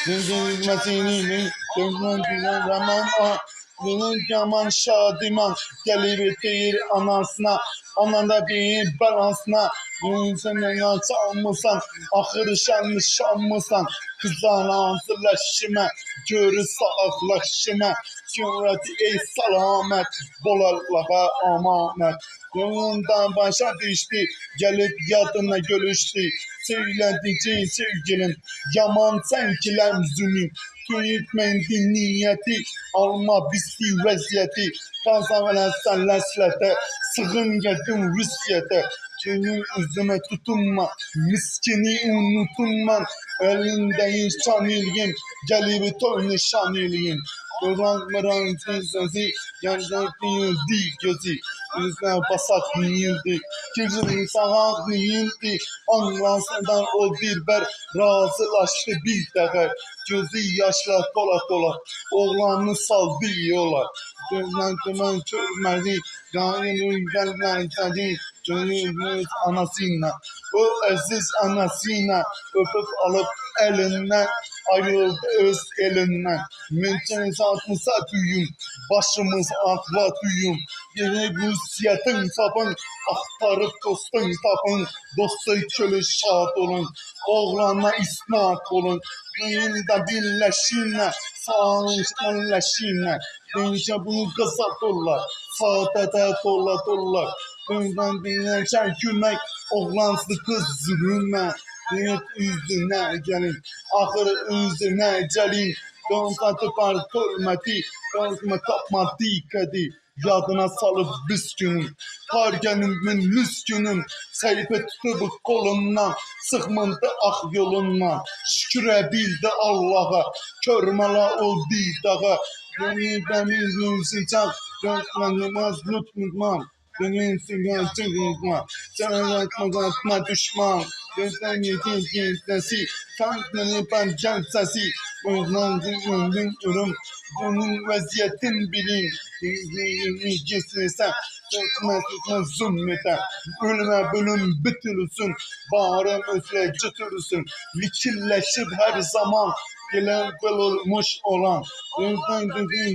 Zindilmesini gözünden zaman o. Bunun yaman şadiman gelip değil anasına. Anan da bir balansına. Bunun senin çalmışsan. Ahır şanmışsan. Kızana hazırlaşma. Görü sağlıklaşma. Cümleti ey selamet. Bol Allah'a amanet. Yolundan başa düştü. Gelip yadına gölüştü. Söyledici sevgilim. Yaman senkilem zümüm. Tüyütmeyin niyeti. Alma bisti vaziyeti. Kazanılan leslete. Sığın geldim Rusya'da. Senin üzüme tutunma. Miskini unutunma. Elindeyiz şanilgin. Gelip toyunu şanilgin. Duran sesi. Gerçekliğin değil gözü. Yüzler basat değildi. Kimsenin sağ değildi. Anlansından o dilber razılaştı bir dəfə. Gözü yaşla dola dola. Oğlanını saldı yola. Gözden duman çözmedi. Gayet gelmedi. Gönlümüz anasıyla. O aziz anasıyla öpüp alıp elinden ayrıldı öz elinden. Mülkün satmışsa düğüm. Başımız akla düğüm. Yine müziyetin sapın. Aktarıp dostun tapın. Dostu çölü şad olun. Oğlana isnat olun. Düğünde birleşinle. Sağlıklaşinle. Deyince bunu kısa dolar. Saadete dolar. Düğünden dinlerken gülmek. Oğlansız kız zulüme. Düğün yüzüne gelin. Ahır yüzüne gelin. Dönse tutar hürmeti. Dönse tapma dikkati. Yadına salıp büskünüm. Targenimin müskünüm. Seyfe tutup kolundan. Sıkmındı ah yolundan. Şüküre bildi Allah'a. Körmala oldu dağa. Gönlümüz müzican. Gönlümüz lütfman. Gönlümüz çıkma. Canına düşman. Gözden yetin cinsesi. Kalbini ben can sesi. Gözden yorum. Bunun vaziyetin bilin. Dinleyini gizlesen. Çökmezsen zulmeten. Ölüme bölüm bitirsin. Bağrım özle götürürsün. Likilleşip her zaman. Gelen kılılmış olan. Gözden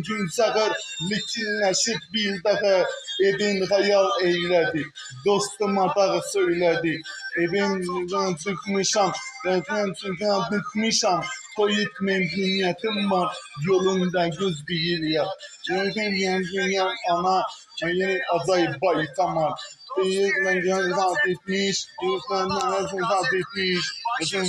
gün sefer. Likilleşip bir daha. Evin hayal eyledi. Dostuma da söyledi. Evinden çıkmışam. Evden çıkmışam. Koyut memnuniyetim var. Yolunda göz bir ya. Yerden yan ana. Yeni aday baytamar. Yüzden zat etmiş. Yüzden zat etmiş. Yüzden